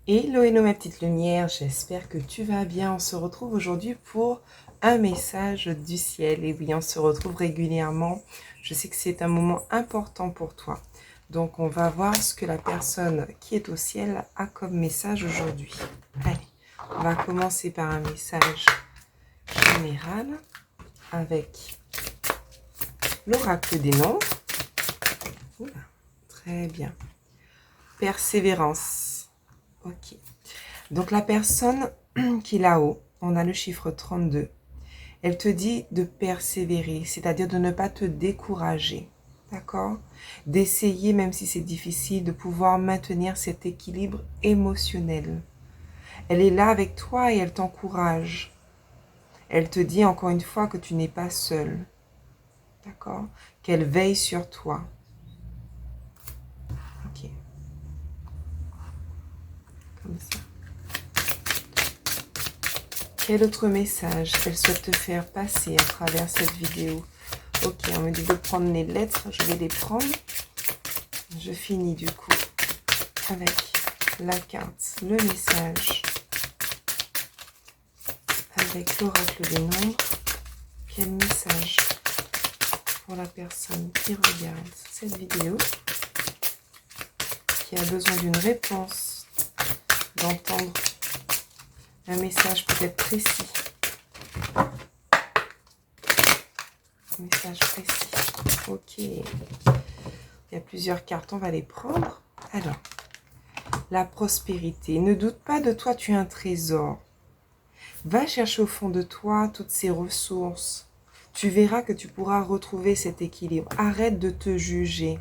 Hello, hello ma petite lumière, j'espère que tu vas bien. On se retrouve aujourd'hui pour un message du ciel. Et oui, on se retrouve régulièrement. Je sais que c'est un moment important pour toi. Donc on va voir ce que la personne qui est au ciel a comme message aujourd'hui. Allez, on va commencer par un message général avec l'oracle des nombres. Oula, très bien. Persévérance. Ok. Donc la personne qui est là-haut, on a le chiffre 32. Elle te dit de persévérer, c'est-à-dire de ne pas te décourager. D'accord? D'essayer, même si c'est difficile, de pouvoir maintenir cet équilibre émotionnel. Elle est là avec toi et elle t'encourage. Elle te dit encore une fois que tu n'es pas seul. D'accord? Qu'elle veille sur toi. Ok. Comme ça. Quel autre message elle souhaite te faire passer à travers cette vidéo? Ok, on me dit de prendre les lettres, je vais les prendre. Je finis du coup avec la carte, le message, avec l'oracle des nombres. Quel message pour la personne qui regarde cette vidéo, qui a besoin d'une réponse, d'entendre un message peut-être précis. Un message précis. Ok. Il y a plusieurs cartes, on va les prendre. Alors, la prospérité. Ne doute pas de toi, tu es un trésor. Va chercher au fond de toi toutes ces ressources. Tu verras que tu pourras retrouver cet équilibre. Arrête de te juger.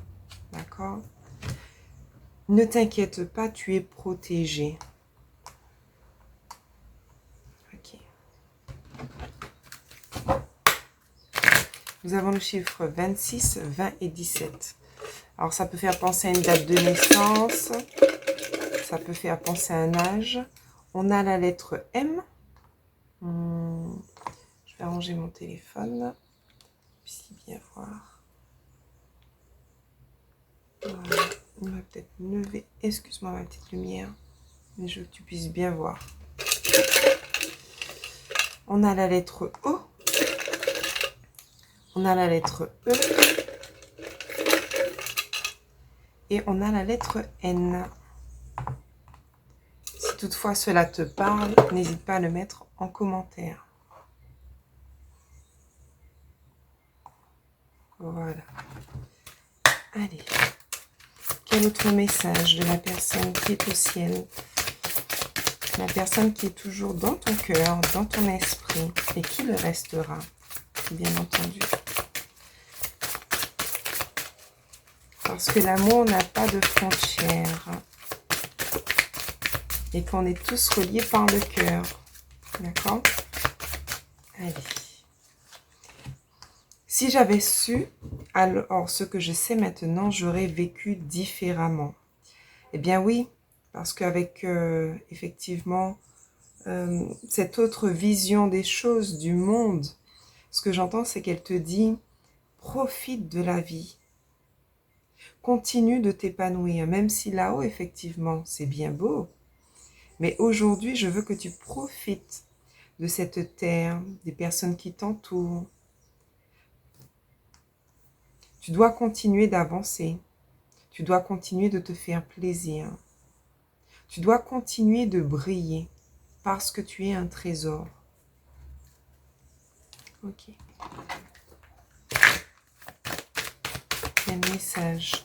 D'accord? Ne t'inquiète pas, tu es protégé. Ok. Nous avons le chiffre 26, 20 et 17. Alors, ça peut faire penser à une date de naissance. Ça peut faire penser à un âge. On a la lettre M. Je vais arranger mon téléphone. Puisse bien voir. Voilà. On va peut-être lever. Excuse-moi ma petite lumière. Mais je veux que tu puisses bien voir. On a la lettre O. On a la lettre E. Et on a la lettre N. Si toutefois cela te parle, n'hésite pas à le mettre en commentaire. Voilà. Allez. Quel autre message de la personne qui est au ciel? La personne qui est toujours dans ton cœur, dans ton esprit, et qui le restera, bien entendu. Parce que l'amour n'a pas de frontières. Et qu'on est tous reliés par le cœur. D'accord? Allez. Si j'avais su, alors ce que je sais maintenant, j'aurais vécu différemment. Eh bien oui, parce qu'avec effectivement cette autre vision des choses, du monde, ce que j'entends, c'est qu'elle te dit, profite de la vie. Continue de t'épanouir, même si là-haut, effectivement, c'est bien beau. Mais aujourd'hui, je veux que tu profites de cette terre, des personnes qui t'entourent. Tu dois continuer d'avancer. Tu dois continuer de te faire plaisir. Tu dois continuer de briller parce que tu es un trésor. Ok. Quel message?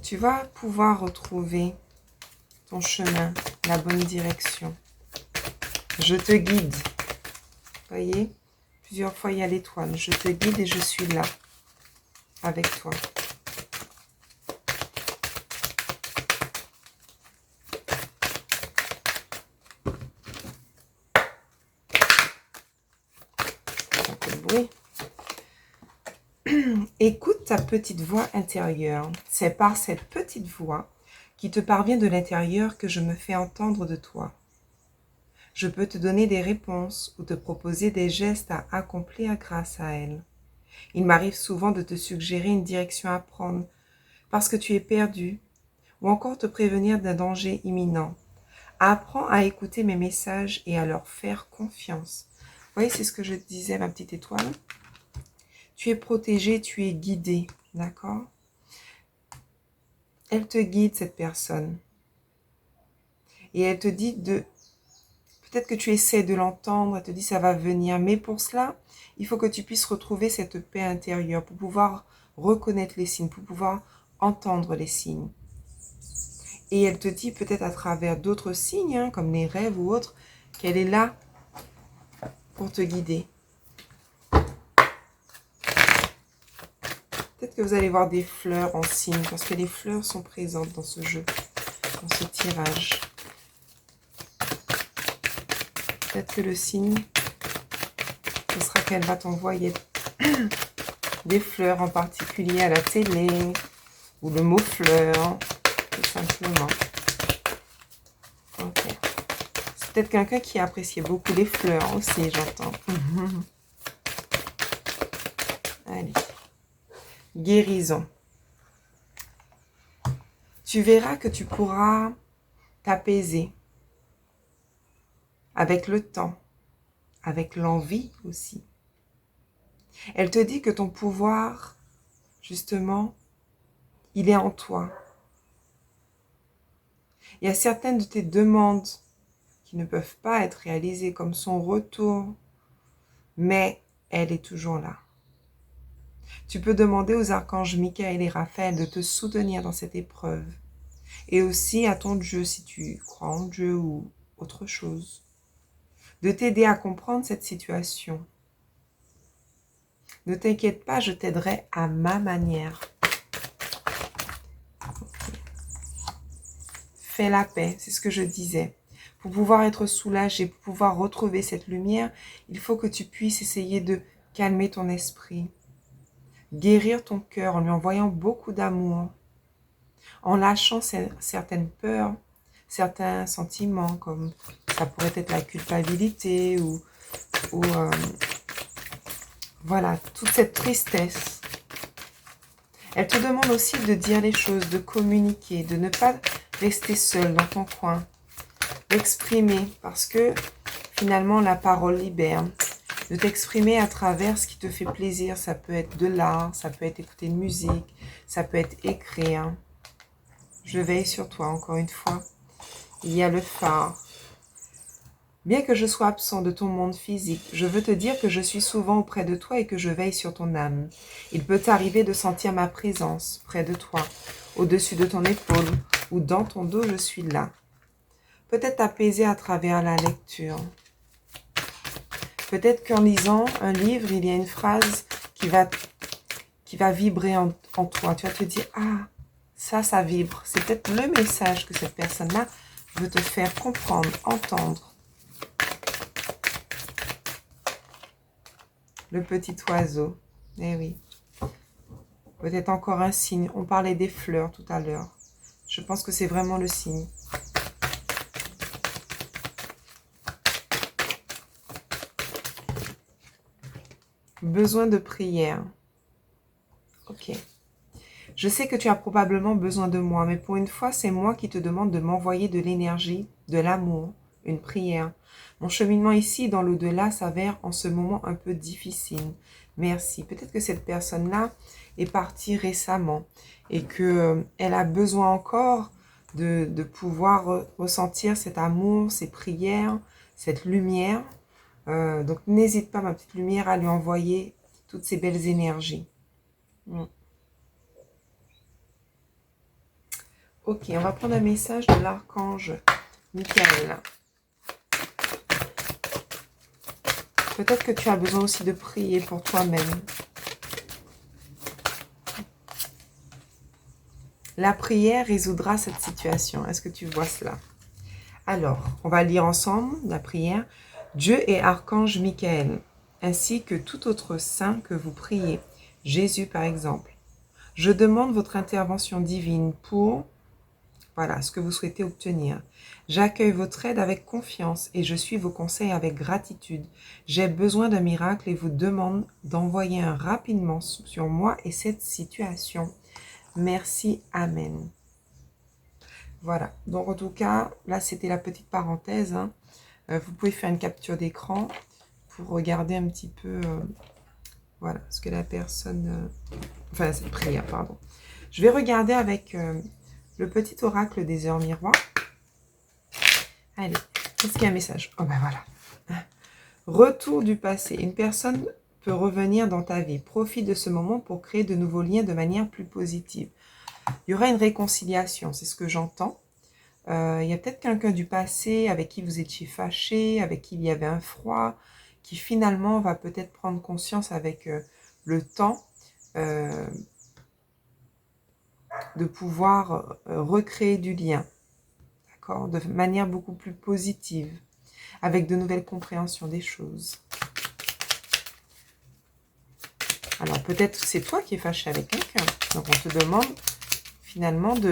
Tu vas pouvoir retrouver ton chemin, la bonne direction. Je te guide. Voyez, plusieurs fois il y a l'étoile. Je te guide et je suis là avec toi. Un peu de bruit. Écoute ta petite voix intérieure. C'est par cette petite voix qui te parvient de l'intérieur que je me fais entendre de toi. Je peux te donner des réponses ou te proposer des gestes à accomplir grâce à elle. Il m'arrive souvent de te suggérer une direction à prendre parce que tu es perdu ou encore te prévenir d'un danger imminent. Apprends à écouter mes messages et à leur faire confiance. Vous voyez, c'est ce que je te disais, ma petite étoile. Tu es protégé, tu es guidé, d'accord? Elle te guide, cette personne. Et elle te dit de... Peut-être que tu essaies de l'entendre, elle te dit ça va venir. Mais pour cela, il faut que tu puisses retrouver cette paix intérieure pour pouvoir reconnaître les signes, pour pouvoir entendre les signes. Et elle te dit peut-être à travers d'autres signes, hein, comme les rêves ou autres, qu'elle est là pour te guider. Peut-être que vous allez voir des fleurs en signe, parce que les fleurs sont présentes dans ce jeu, dans ce tirage. Peut-être que le signe, ce sera qu'elle va t'envoyer des fleurs en particulier à la télé, ou le mot fleur, tout simplement. Ok. C'est peut-être quelqu'un qui appréciait beaucoup les fleurs aussi, j'entends. Allez. Guérison. Tu verras que tu pourras t'apaiser avec le temps, avec l'envie aussi. Elle te dit que ton pouvoir, justement, il est en toi. Il y a certaines de tes demandes qui ne peuvent pas être réalisées, comme son retour, mais elle est toujours là. Tu peux demander aux archanges Michael et Raphaël de te soutenir dans cette épreuve. Et aussi à ton Dieu, si tu crois en Dieu ou autre chose, de t'aider à comprendre cette situation. Ne t'inquiète pas, je t'aiderai à ma manière. Fais la paix, c'est ce que je disais. Pour pouvoir être soulagé, pour pouvoir retrouver cette lumière, il faut que tu puisses essayer de calmer ton esprit, guérir ton cœur en lui envoyant beaucoup d'amour, en lâchant certaines peurs, certains sentiments, comme ça pourrait être la culpabilité ou voilà, toute cette tristesse. Elle te demande aussi de dire les choses, de communiquer, de ne pas rester seul dans ton coin, d'exprimer, parce que finalement la parole libère, de t'exprimer à travers ce qui te fait plaisir. Ça peut être de l'art, ça peut être écouter une musique, ça peut être écrire. Je veille sur toi encore une fois. Il y a le phare. Bien que je sois absent de ton monde physique, je veux te dire que je suis souvent auprès de toi et que je veille sur ton âme. Il peut t'arriver de sentir ma présence près de toi, au-dessus de ton épaule ou dans ton dos, je suis là. Peut-être t'apaiser à travers la lecture. Peut-être qu'en lisant un livre, il y a une phrase qui va vibrer en toi. Tu vas te dire, ah, ça vibre. C'est peut-être le message que cette personne-là veut te faire comprendre, entendre. Le petit oiseau. Eh oui. Peut-être encore un signe. On parlait des fleurs tout à l'heure. Je pense que c'est vraiment le signe. Besoin de prière. Ok. Je sais que tu as probablement besoin de moi, mais pour une fois, c'est moi qui te demande de m'envoyer de l'énergie, de l'amour, une prière. Mon cheminement ici, dans l'au-delà, s'avère en ce moment un peu difficile. Merci. Peut-être que cette personne-là est partie récemment et qu'elle a besoin encore de pouvoir ressentir cet amour, ces prières, cette lumière. Donc, n'hésite pas, ma petite lumière, à lui envoyer toutes ces belles énergies. Ok, on va prendre un message de l'archange Michael. Peut-être que tu as besoin aussi de prier pour toi-même. La prière résoudra cette situation. Est-ce que tu vois cela? Alors, on va lire ensemble la prière. Dieu et archange Michael, ainsi que tout autre saint que vous priez, Jésus par exemple. Je demande votre intervention divine pour Voilà ce que vous souhaitez obtenir. J'accueille votre aide avec confiance et je suis vos conseils avec gratitude. J'ai besoin d'un miracle et vous demande d'envoyer un rapidement sur moi et cette situation. Merci, Amen. Voilà, donc en tout cas, là c'était la petite parenthèse. Hein. Vous pouvez faire une capture d'écran pour regarder un petit peu voilà, ce que la personne... enfin, cette prière, pardon. Je vais regarder avec le petit oracle des heures miroirs. Allez, est-ce qu'il y a un message? Oh ben voilà. Retour du passé. Une personne peut revenir dans ta vie. Profite de ce moment pour créer de nouveaux liens de manière plus positive. Il y aura une réconciliation, c'est ce que j'entends. Il y a peut-être quelqu'un du passé avec qui vous étiez fâché, avec qui il y avait un froid, qui finalement va peut-être prendre conscience avec le temps de pouvoir recréer du lien, d'accord, de manière beaucoup plus positive, avec de nouvelles compréhensions des choses. Alors peut-être c'est toi qui es fâché avec quelqu'un, donc on te demande finalement de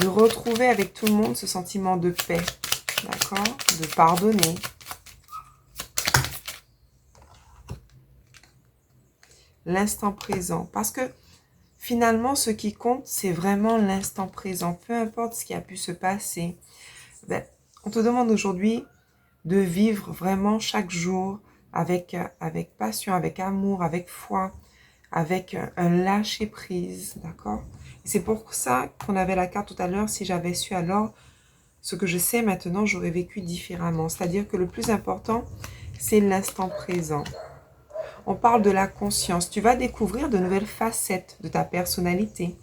retrouver avec tout le monde ce sentiment de paix, d'accord, de pardonner. L'instant présent, parce que finalement ce qui compte c'est vraiment l'instant présent, peu importe ce qui a pu se passer. Ben, on te demande aujourd'hui de vivre vraiment chaque jour avec passion, avec amour, avec foi, avec un lâcher prise, d'accord? C'est pour ça qu'on avait la carte tout à l'heure. Si j'avais su alors ce que je sais maintenant, j'aurais vécu différemment. C'est-à-dire que le plus important, c'est l'instant présent. On parle de la conscience. Tu vas découvrir de nouvelles facettes de ta personnalité.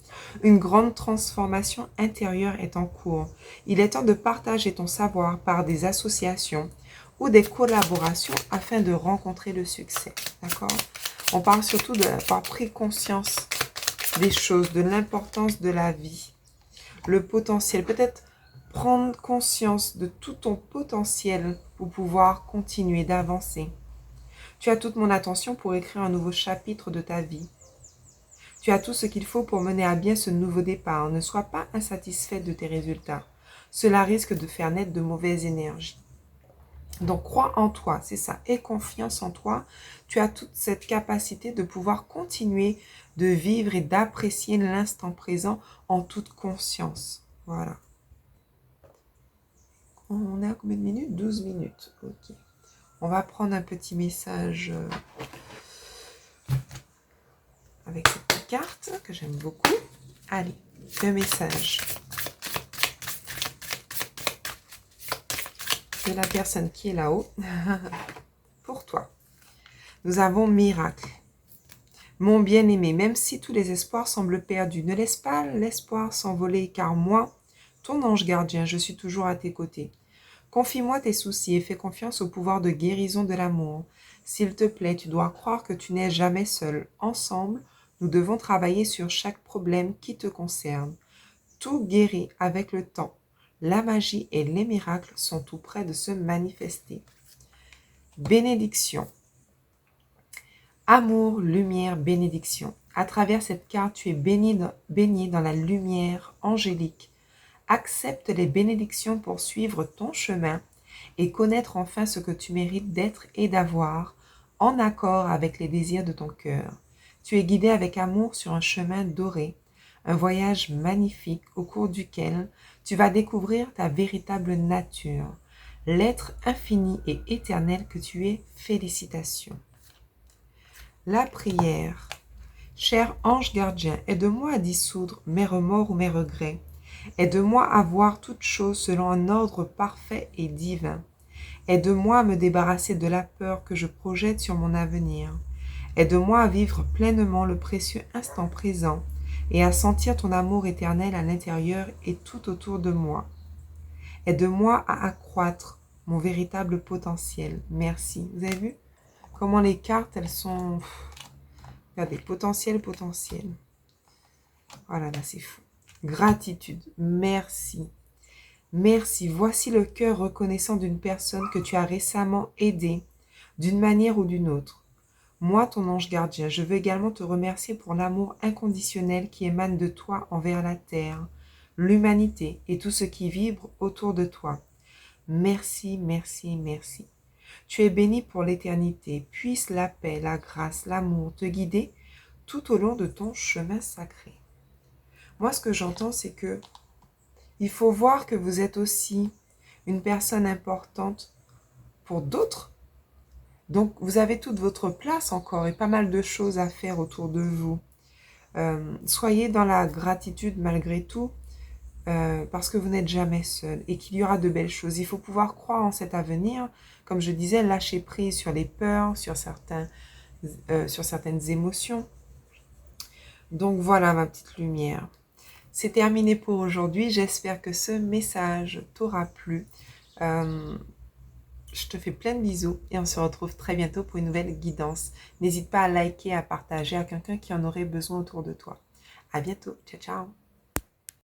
Une grande transformation intérieure est en cours. Il est temps de partager ton savoir par des associations ou des collaborations afin de rencontrer le succès. D'accord? On parle surtout d'avoir pris conscience des choses, de l'importance de la vie. Le potentiel, peut-être prendre conscience de tout ton potentiel pour pouvoir continuer d'avancer. Tu as toute mon attention pour écrire un nouveau chapitre de ta vie. Tu as tout ce qu'il faut pour mener à bien ce nouveau départ. Ne sois pas insatisfait de tes résultats. Cela risque de faire naître de mauvaises énergies. Donc, crois en toi, c'est ça. Aie confiance en toi. Tu as toute cette capacité de pouvoir continuer de vivre et d'apprécier l'instant présent en toute conscience. Voilà. On est à combien de minutes? 12 minutes. Ok. On va prendre un petit message avec cette petite carte que j'aime beaucoup. Allez, un message de la personne qui est là-haut pour toi. Nous avons miracle. Mon bien-aimé, même si tous les espoirs semblent perdus, ne laisse pas l'espoir s'envoler, car moi, ton ange gardien, je suis toujours à tes côtés. Confie-moi tes soucis et fais confiance au pouvoir de guérison de l'amour. S'il te plaît, tu dois croire que tu n'es jamais seul. Ensemble, nous devons travailler sur chaque problème qui te concerne. Tout guérit avec le temps. La magie et les miracles sont tout près de se manifester. Bénédiction. Amour, lumière, bénédiction. À travers cette carte, tu es baigné dans la lumière angélique. Accepte les bénédictions pour suivre ton chemin et connaître enfin ce que tu mérites d'être et d'avoir, en accord avec les désirs de ton cœur. Tu es guidé avec amour sur un chemin doré, un voyage magnifique au cours duquel tu vas découvrir ta véritable nature, l'être infini et éternel que tu es. Félicitations. La prière. Cher ange gardien, aide-moi à dissoudre mes remords ou mes regrets. Aide-moi à voir toutes choses selon un ordre parfait et divin. Aide-moi à me débarrasser de la peur que je projette sur mon avenir. Aide-moi à vivre pleinement le précieux instant présent et à sentir ton amour éternel à l'intérieur et tout autour de moi. Aide-moi à accroître mon véritable potentiel. Merci. Vous avez vu comment les cartes, elles sont... Regardez, potentiel. Voilà, là, c'est fou. Gratitude. Merci. Merci. Voici le cœur reconnaissant d'une personne que tu as récemment aidée, d'une manière ou d'une autre. Moi, ton ange gardien, je veux également te remercier pour l'amour inconditionnel qui émane de toi envers la terre, l'humanité et tout ce qui vibre autour de toi. Merci, merci, merci. Tu es béni pour l'éternité. Puisse la paix, la grâce, l'amour te guider tout au long de ton chemin sacré. Moi, ce que j'entends, c'est que il faut voir que vous êtes aussi une personne importante pour d'autres. Donc, vous avez toute votre place encore et pas mal de choses à faire autour de vous. Soyez dans la gratitude malgré tout, parce que vous n'êtes jamais seul et qu'il y aura de belles choses. Il faut pouvoir croire en cet avenir. Comme je disais, lâcher prise sur les peurs, sur certaines émotions. Donc voilà ma petite lumière. C'est terminé pour aujourd'hui. J'espère que ce message t'aura plu. Je te fais plein de bisous et on se retrouve très bientôt pour une nouvelle guidance. N'hésite pas à liker, à partager à quelqu'un qui en aurait besoin autour de toi. À bientôt. Ciao, ciao.